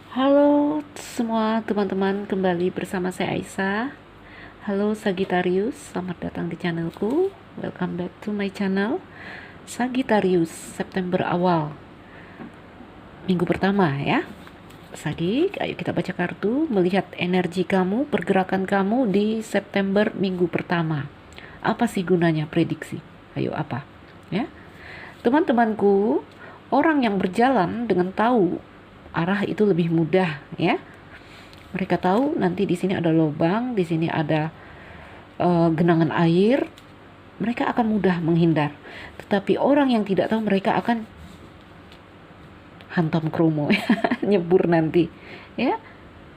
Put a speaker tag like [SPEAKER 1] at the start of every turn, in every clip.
[SPEAKER 1] Halo semua teman-teman, kembali bersama saya Aisyah. Halo Sagittarius, selamat datang di channelku. Welcome back to my channel. Sagittarius, September awal, minggu pertama ya. Sagi, ayo kita baca kartu, melihat energi kamu, pergerakan kamu di September minggu pertama. Apa sih gunanya prediksi? Ayo apa? Ya. Teman-temanku, orang yang berjalan dengan tahu arah itu lebih mudah ya. Mereka tahu nanti di sini ada lubang, di sini ada genangan air, mereka akan mudah menghindar. Tetapi orang yang tidak tahu, mereka akan hantam kromo ya, nyebur nanti ya.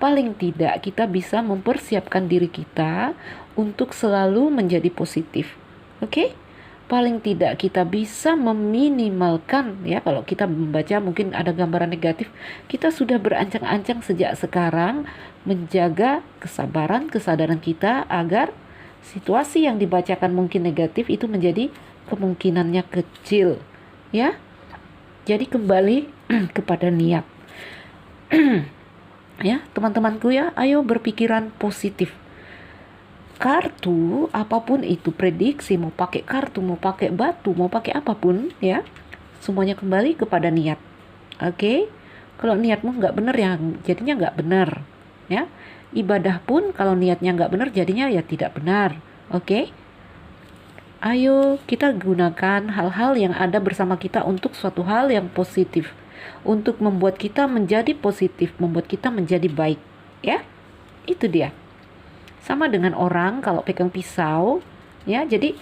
[SPEAKER 1] Paling tidak kita bisa mempersiapkan diri kita untuk selalu menjadi positif. Oke? Paling tidak kita bisa meminimalkan ya, kalau kita membaca mungkin ada gambaran negatif, kita sudah berancang-ancang sejak sekarang menjaga kesabaran, kesadaran kita agar situasi yang dibacakan mungkin negatif itu menjadi kemungkinannya kecil ya. Jadi kembali kepada niat. Ya, teman-temanku ya, ayo berpikiran positif. Kartu apapun itu, prediksi, mau pakai kartu, mau pakai batu, mau pakai apapun ya, semuanya kembali kepada niat. Oke? Kalau niatmu nggak benar ya jadinya nggak benar ya. Ibadah pun kalau niatnya nggak benar jadinya ya tidak benar. Oke? Ayo kita gunakan hal-hal yang ada bersama kita untuk suatu hal yang positif, untuk membuat kita menjadi positif, membuat kita menjadi baik ya. Itu dia. Sama dengan orang kalau pegang pisau ya. Jadi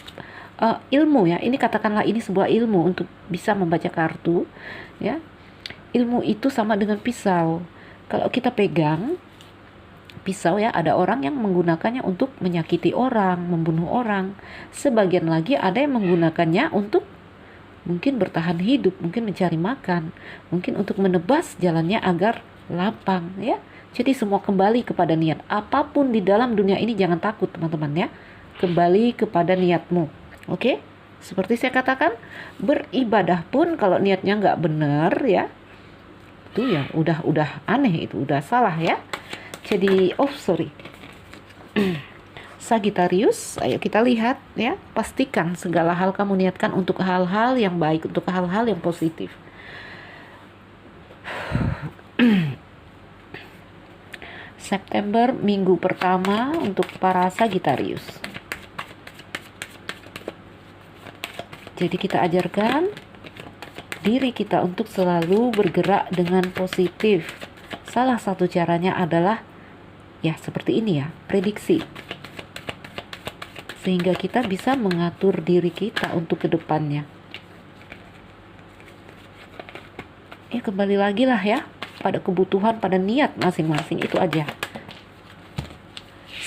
[SPEAKER 1] ilmu ya, ini katakanlah ini sebuah ilmu untuk bisa membaca kartu ya. Ilmu itu sama dengan pisau. Kalau kita pegang pisau ya, ada orang yang menggunakannya untuk menyakiti orang, membunuh orang. Sebagian lagi ada yang menggunakannya untuk mungkin bertahan hidup, mungkin mencari makan, mungkin untuk menebas jalannya agar lapang ya. Jadi semua kembali kepada niat. Apapun di dalam dunia ini jangan takut teman-teman ya. Kembali kepada niatmu. Oke? Seperti saya katakan, beribadah pun kalau niatnya nggak benar ya, itu ya udah aneh, itu udah salah ya. Jadi Sagittarius, ayo kita lihat ya. Pastikan segala hal kamu niatkan untuk hal-hal yang baik, untuk hal-hal yang positif. September minggu pertama untuk para Sagittarius. Jadi kita ajarkan diri kita untuk selalu bergerak dengan positif. Salah satu caranya adalah ya seperti ini ya, prediksi. Sehingga kita bisa mengatur diri kita untuk kedepannya. Ya kembali lagi lah ya, pada kebutuhan, pada niat masing-masing, itu aja.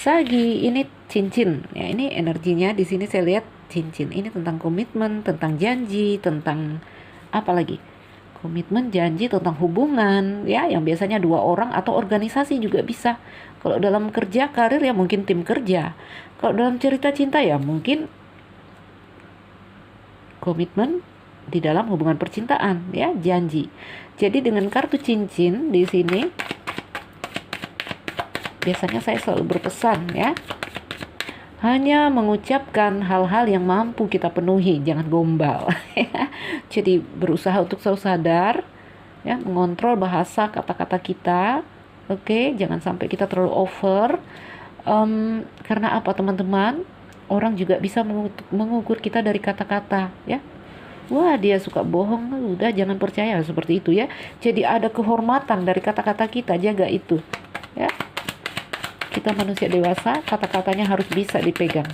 [SPEAKER 1] Sagi, ini cincin ya, ini energinya di sini saya lihat cincin. Ini tentang komitmen, tentang janji, tentang apa lagi? Komitmen, janji, tentang hubungan ya, yang biasanya dua orang atau organisasi juga bisa. Kalau dalam kerja, karir ya mungkin tim kerja. Kalau dalam cerita cinta ya mungkin komitmen di dalam hubungan percintaan ya, janji. Jadi dengan kartu cincin di sini biasanya saya selalu berpesan ya, hanya mengucapkan hal-hal yang mampu kita penuhi, jangan gombal. Jadi berusaha untuk selalu sadar, ya, mengontrol bahasa kata-kata kita. Oke, jangan sampai kita terlalu over. Karena apa teman-teman? Orang juga bisa mengukur kita dari kata-kata, ya. Wah, dia suka bohong, udah jangan percaya seperti itu ya. Jadi ada kehormatan dari kata-kata kita, jaga itu, ya. Kita manusia dewasa, kata-katanya harus bisa dipegang.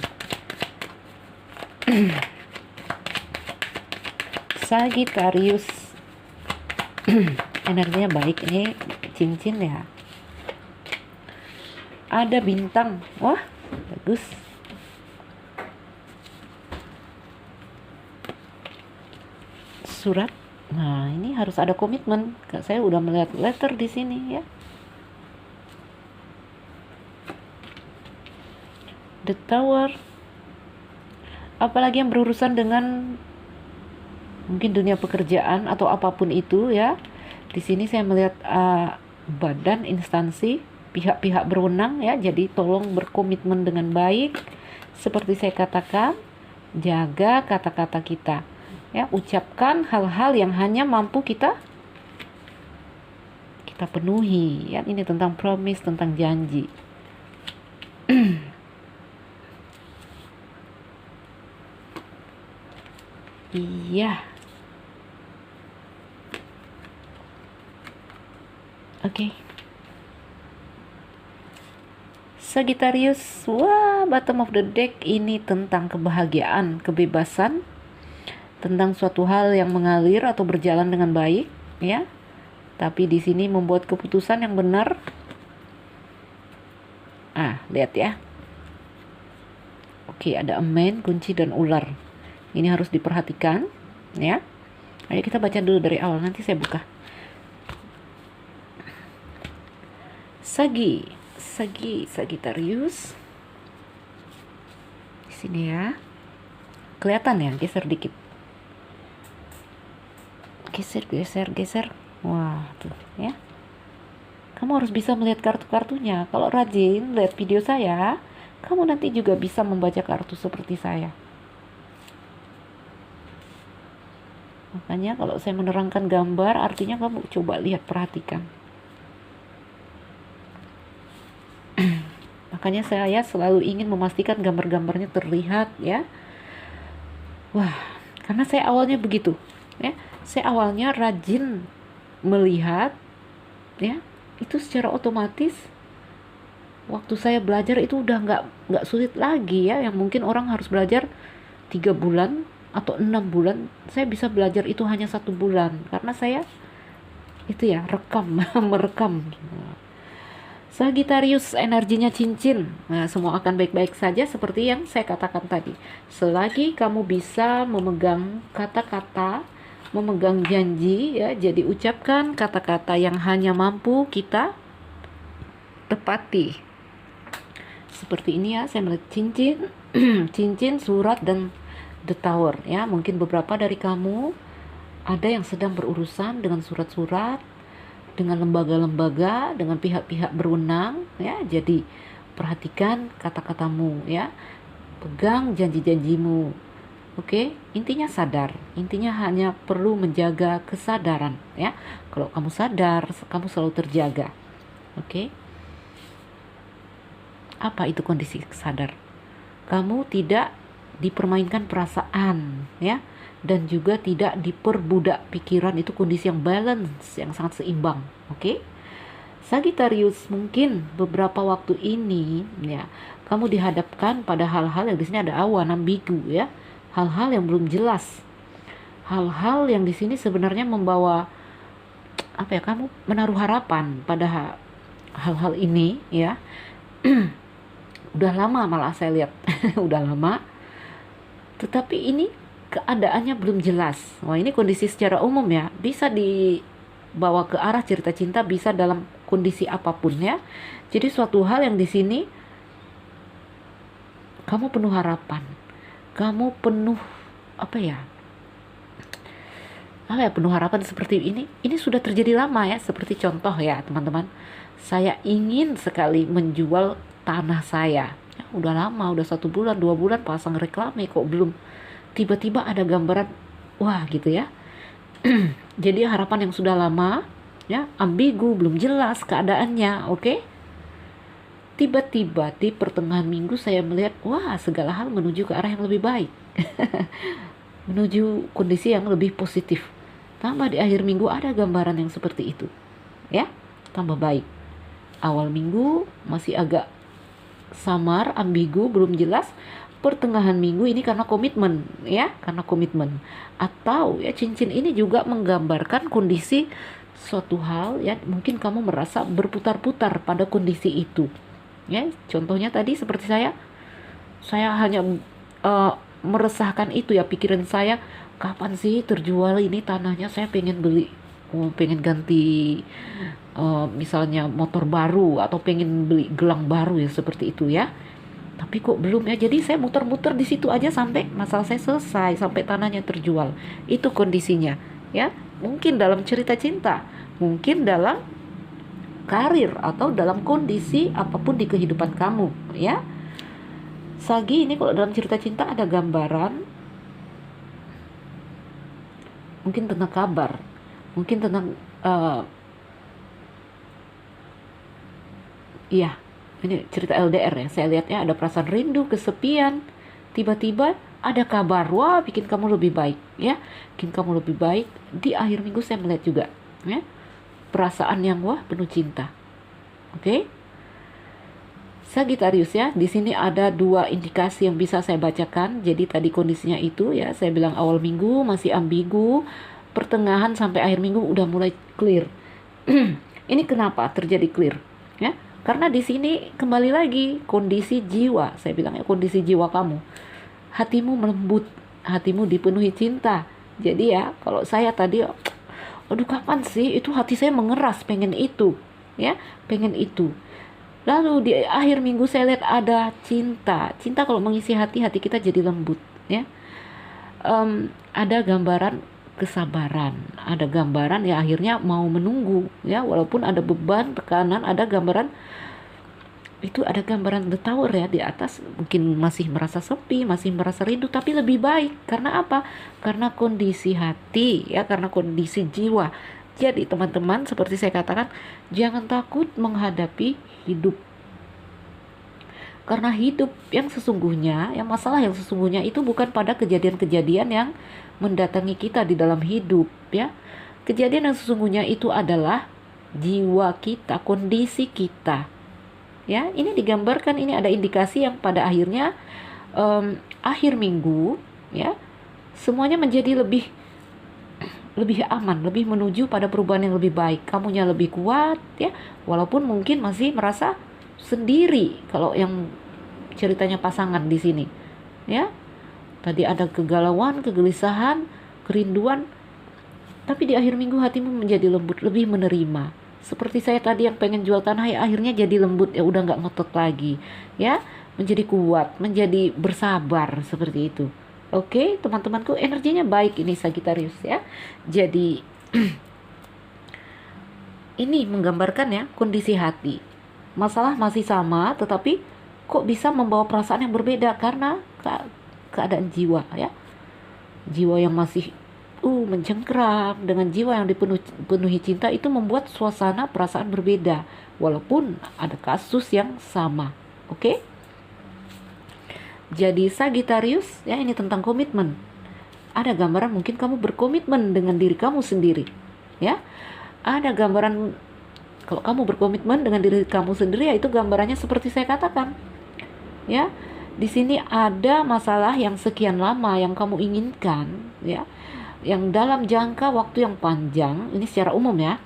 [SPEAKER 1] Sagittarius, energinya baik, ini cincin ya. Ada bintang, wah bagus. Surat, nah ini harus ada komitmen. Saya udah melihat letter di sini ya. The Tower, apalagi yang berurusan dengan mungkin dunia pekerjaan atau apapun itu ya. Di sini saya melihat badan, instansi, pihak-pihak berwenang ya. Jadi tolong berkomitmen dengan baik. Seperti saya katakan, jaga kata-kata kita. Ya, ucapkan hal-hal yang hanya mampu kita penuhi. Ya, ini tentang promise, tentang janji. Iya. Oke. Sagittarius, wah, bottom of the deck ini tentang kebahagiaan, kebebasan, tentang suatu hal yang mengalir atau berjalan dengan baik, ya. Tapi di sini membuat keputusan yang benar. Lihat ya. Oke, ada amen, kunci dan ular. Ini harus diperhatikan, ya. Ayo kita baca dulu dari awal, nanti saya buka. Sagittarius. Di sini ya. Kelihatan ya, geser dikit. Geser. Wah, tuh ya. Kamu harus bisa melihat kartu-kartunya. Kalau rajin lihat video saya, kamu nanti juga bisa membaca kartu seperti saya. Makanya kalau saya menerangkan gambar, artinya kamu coba lihat, perhatikan. Makanya saya selalu ingin memastikan gambar-gambarnya terlihat ya. Wah, karena saya awalnya begitu ya. Saya awalnya rajin melihat ya. Itu secara otomatis waktu saya belajar itu udah nggak sulit lagi ya. Yang mungkin orang harus belajar 3 bulan atau 6 bulan, saya bisa belajar itu hanya 1 bulan karena saya itu ya merekam. Sagittarius, energinya cincin. Nah, semua akan baik-baik saja seperti yang saya katakan tadi. Selagi kamu bisa memegang kata-kata, memegang janji ya, jadi ucapkan kata-kata yang hanya mampu kita tepati. Seperti ini ya, saya melihat cincin, cincin, surat dan the tower ya. Mungkin beberapa dari kamu ada yang sedang berurusan dengan surat-surat, dengan lembaga-lembaga, dengan pihak-pihak berwenang ya. Jadi perhatikan kata-katamu ya. Pegang janji-janjimu. Oke, intinya sadar. Intinya hanya perlu menjaga kesadaran ya. Kalau kamu sadar, kamu selalu terjaga. Oke. Apa itu kondisi sadar? Kamu tidak dipermainkan perasaan ya. Dan juga tidak diperbudak pikiran. Itu kondisi yang balance, yang sangat seimbang. Oke? Sagittarius, mungkin beberapa waktu ini ya kamu dihadapkan pada hal-hal yang di sini ada awan, ambigu ya, hal-hal yang belum jelas, hal-hal yang di sini sebenarnya membawa apa ya, kamu menaruh harapan pada hal-hal ini ya. Udah lama malah saya lihat udah lama, tetapi ini keadaannya belum jelas. Wah, ini kondisi secara umum ya, bisa dibawa ke arah cerita cinta, bisa dalam kondisi apapun ya. Jadi suatu hal yang di sini kamu penuh harapan, kamu penuh penuh harapan seperti ini. Ini sudah terjadi lama ya. Seperti contoh ya teman-teman, saya ingin sekali menjual tanah saya ya, udah lama, udah 1 bulan 2 bulan pasang reklame, kok belum. Tiba-tiba ada gambaran, wah gitu ya. Jadi harapan yang sudah lama ya, ambigu, belum jelas keadaannya. Oke. Tiba-tiba di pertengahan minggu saya melihat, wah, segala hal menuju ke arah yang lebih baik. Menuju kondisi yang lebih positif. Tambah di akhir minggu ada gambaran yang seperti itu ya, tambah baik. Awal minggu masih agak samar, ambigu, belum jelas. Pertengahan minggu ini karena komitmen ya, karena komitmen. Atau ya, cincin ini juga menggambarkan kondisi suatu hal ya, mungkin kamu merasa berputar-putar pada kondisi itu ya. Contohnya tadi seperti saya hanya meresahkan itu ya, pikiran saya, kapan sih terjual ini tanahnya, saya pengen beli, pengen ganti misalnya motor baru, atau pengen beli gelang baru ya, seperti itu ya. Tapi kok belum ya, jadi saya muter-muter di situ aja sampai masalah saya selesai, sampai tanahnya terjual. Itu kondisinya ya. Mungkin dalam cerita cinta, mungkin dalam karir atau dalam kondisi apapun di kehidupan kamu, ya. Sagi ini kalau dalam cerita cinta ada gambaran mungkin tentang kabar, mungkin tentang iya, ini cerita LDR ya. Saya lihatnya ada perasaan rindu, kesepian, tiba-tiba ada kabar, wah bikin kamu lebih baik, ya, bikin kamu lebih baik. Di akhir minggu saya melihat juga, ya, perasaan yang wah penuh cinta. Oke, Sagittarius ya, di sini ada dua indikasi yang bisa saya bacakan. Jadi tadi kondisinya itu ya, saya bilang awal minggu masih ambigu, pertengahan sampai akhir minggu udah mulai clear. Ini kenapa terjadi clear? Ya, karena di sini kembali lagi kondisi jiwa. Saya bilang ya, kondisi jiwa kamu. Hatimu melembut, hatimu dipenuhi cinta. Jadi ya, kalau saya tadi, aduh kapan sih itu hati saya mengeras pengen itu, ya, pengen itu. Lalu di akhir minggu saya lihat ada cinta. Cinta kalau mengisi hati, hati kita jadi lembut, ya. Ada gambaran kesabaran, ada gambaran ya akhirnya mau menunggu, ya, walaupun ada beban, tekanan, ada gambaran itu, ada gambaran the tower ya di atas, mungkin masih merasa sepi, masih merasa rindu, tapi lebih baik. Karena apa? Karena kondisi hati, ya, karena kondisi jiwa. Jadi teman-teman, seperti saya katakan, jangan takut menghadapi hidup. Karena hidup yang sesungguhnya, yang masalah yang sesungguhnya itu bukan pada kejadian-kejadian yang mendatangi kita di dalam hidup, ya. Kejadian yang sesungguhnya itu adalah jiwa kita, kondisi kita. Ya, ini digambarkan, ini ada indikasi yang pada akhirnya akhir minggu, ya, semuanya menjadi lebih aman, lebih menuju pada perubahan yang lebih baik. Kamunya lebih kuat, ya, walaupun mungkin masih merasa sendiri kalau yang ceritanya pasangan di sini, ya. Tadi ada kegalauan, kegelisahan, kerinduan, tapi di akhir minggu hatimu menjadi lembut, lebih menerima. Seperti saya tadi yang pengen jual tanah, ya akhirnya jadi lembut, ya udah nggak ngotot lagi, ya, menjadi kuat, menjadi bersabar, seperti itu. Oke, teman-temanku, energinya baik ini Sagittarius, ya. Jadi ini menggambarkan ya kondisi hati. Masalah masih sama, tetapi kok bisa membawa perasaan yang berbeda karena keadaan jiwa, ya. Jiwa yang masih mencengkram dengan jiwa yang dipenuhi cinta itu membuat suasana perasaan berbeda walaupun ada kasus yang sama. Oke? Jadi Sagittarius ya, ini tentang komitmen. Ada gambaran mungkin kamu berkomitmen dengan diri kamu sendiri, ya. Ada gambaran kalau kamu berkomitmen dengan diri kamu sendiri, ya itu gambarannya seperti saya katakan, ya. Di sini ada masalah yang sekian lama yang kamu inginkan, ya, yang dalam jangka waktu yang panjang. Ini secara umum ya.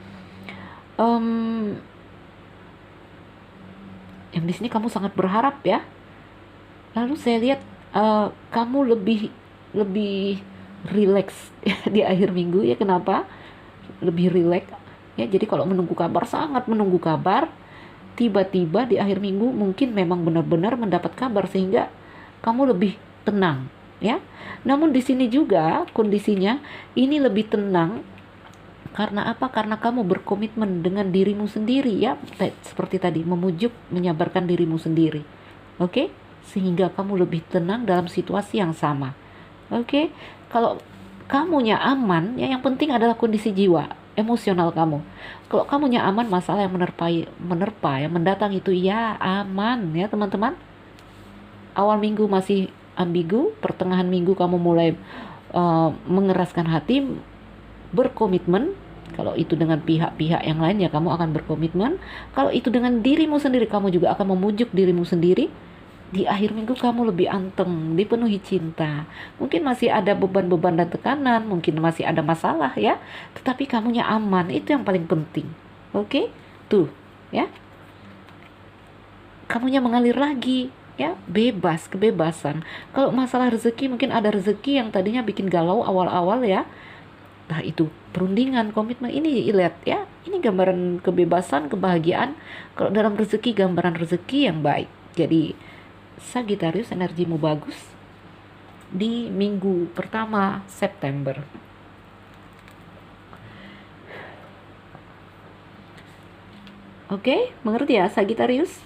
[SPEAKER 1] Yang di sini kamu sangat berharap, ya. Lalu saya lihat kamu lebih rileks di akhir minggu, ya. Kenapa? Lebih rileks, ya. Jadi kalau menunggu kabar, sangat menunggu kabar, tiba-tiba di akhir minggu mungkin memang benar-benar mendapat kabar sehingga kamu lebih tenang, ya. Namun di sini juga kondisinya ini lebih tenang karena apa? Karena kamu berkomitmen dengan dirimu sendiri, ya. Seperti tadi, memujuk, menyabarkan dirimu sendiri. Oke? Sehingga kamu lebih tenang dalam situasi yang sama. Oke? Kalau kamunya aman, ya, yang penting adalah kondisi jiwa, emosional kamu. Kalau kamunya aman, masalah yang menerpa yang mendatang itu ya aman, ya teman-teman. Awal minggu masih ambigu, pertengahan minggu kamu mulai mengeraskan hati, berkomitmen. Kalau itu dengan pihak-pihak yang lain, ya kamu akan berkomitmen. Kalau itu dengan dirimu sendiri, kamu juga akan memujuk dirimu sendiri. Di akhir minggu kamu lebih anteng, dipenuhi cinta. Mungkin masih ada beban-beban dan tekanan, mungkin masih ada masalah, ya. Tetapi kamunya aman, itu yang paling penting. Oke? Tuh, ya. Kamunya mengalir lagi, ya, bebas, kebebasan. Kalau masalah rezeki, mungkin ada rezeki yang tadinya bikin galau awal-awal, ya. Nah, itu perundingan, komitmen. Ini lihat, ya. Ini gambaran kebebasan, kebahagiaan. Kalau dalam rezeki, gambaran rezeki yang baik. Jadi Sagittarius, energimu bagus di minggu pertama September. Oke, mengerti ya Sagittarius?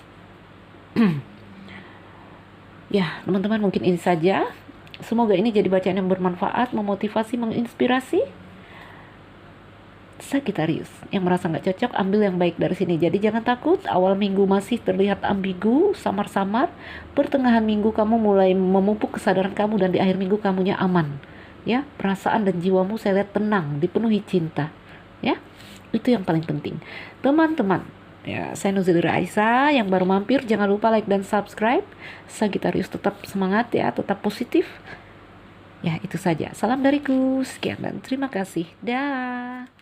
[SPEAKER 1] Ya, teman-teman mungkin ini saja. Semoga ini jadi bacaan yang bermanfaat, memotivasi, menginspirasi. Sagittarius yang merasa nggak cocok, ambil yang baik dari sini. Jadi jangan takut, awal minggu masih terlihat ambigu, samar-samar. Pertengahan minggu kamu mulai memupuk kesadaran kamu, dan di akhir minggu kamunya aman. Ya, perasaan dan jiwamu saya lihat tenang, dipenuhi cinta. Ya, itu yang paling penting. Teman-teman, ya, saya Nuzulira Aisyah yang baru mampir, jangan lupa like dan subscribe. Sagittarius tetap semangat ya, tetap positif. Ya, itu saja. Salam dariku, sekian dan terima kasih. Dah.